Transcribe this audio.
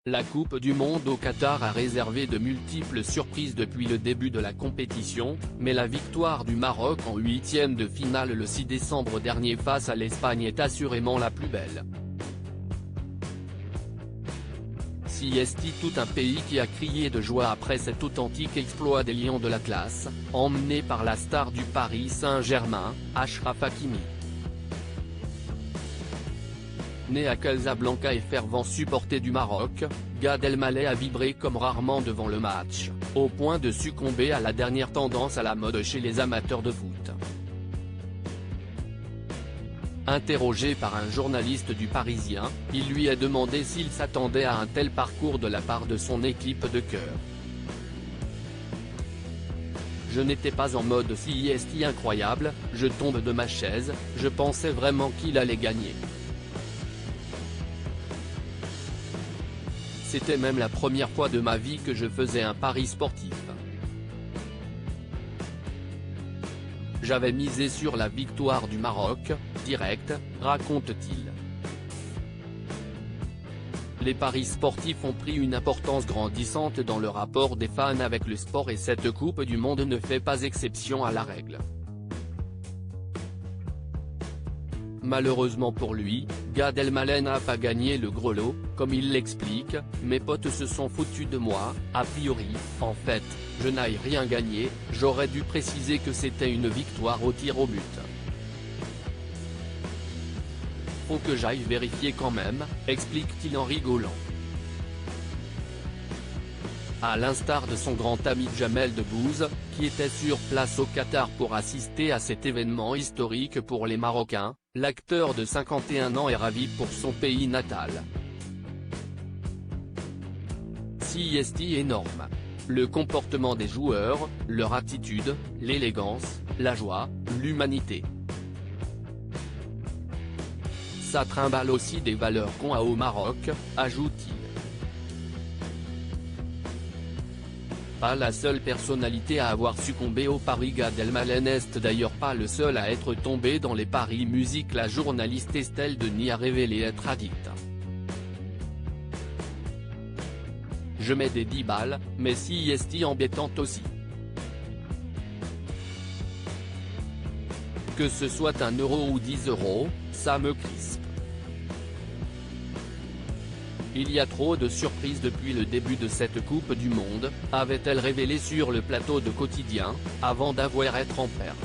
La Coupe du Monde au Qatar a réservé de multiples surprises depuis le début de la compétition, mais la victoire du Maroc en huitième de finale le 6 décembre dernier face à l'Espagne est assurément la plus belle. CST, tout un pays qui a crié de joie après cet authentique exploit des Lions de l'Atlas, emmenés par la star du Paris Saint-Germain, Achraf Hakimi. Né à Casablanca et fervent supporter du Maroc, Gad Elmaleh a vibré comme rarement devant le match, au point de succomber à la dernière tendance à la mode chez les amateurs de foot. Interrogé par un journaliste du Parisien, il lui a demandé s'il s'attendait à un tel parcours de la part de son équipe de cœur. Je n'étais pas en mode CST incroyable, je tombe de ma chaise, je pensais vraiment qu'il allait gagner. C'était même la première fois de ma vie que je faisais un pari sportif. J'avais misé sur la victoire du Maroc, direct, raconte-t-il. Les paris sportifs ont pris une importance grandissante dans le rapport des fans avec le sport et cette Coupe du Monde ne fait pas exception à la règle. Malheureusement pour lui, Gad Elmaleh n'a pas gagné le gros lot, comme il l'explique, mes potes se sont foutus de moi, a priori, en fait, je n'ai rien gagné, j'aurais dû préciser que c'était une victoire au tir au but. Faut que j'aille vérifier quand même, explique-t-il en rigolant. À l'instar de son grand ami Jamel Debbouze, qui était sur place au Qatar pour assister à cet événement historique pour les Marocains, l'acteur de 51 ans est ravi pour son pays natal. CST énorme. Le comportement des joueurs, leur attitude, l'élégance, la joie, l'humanité. Ça trimballe aussi des valeurs qu'on a au Maroc, ajoute-t-il. Pas la seule personnalité à avoir succombé au pari. Gad Elmaleh n'est d'ailleurs pas le seul à être tombé dans les paris musique. La journaliste Estelle Denis a révélé être addict. Je mets des 10 balles, mais CST embêtante aussi. Que ce soit 1 euro ou 10 euros, ça me crispe. Il y a trop de surprises depuis le début de cette Coupe du Monde, avait-elle révélé sur le plateau de Quotidien, avant d'avoir être en perte.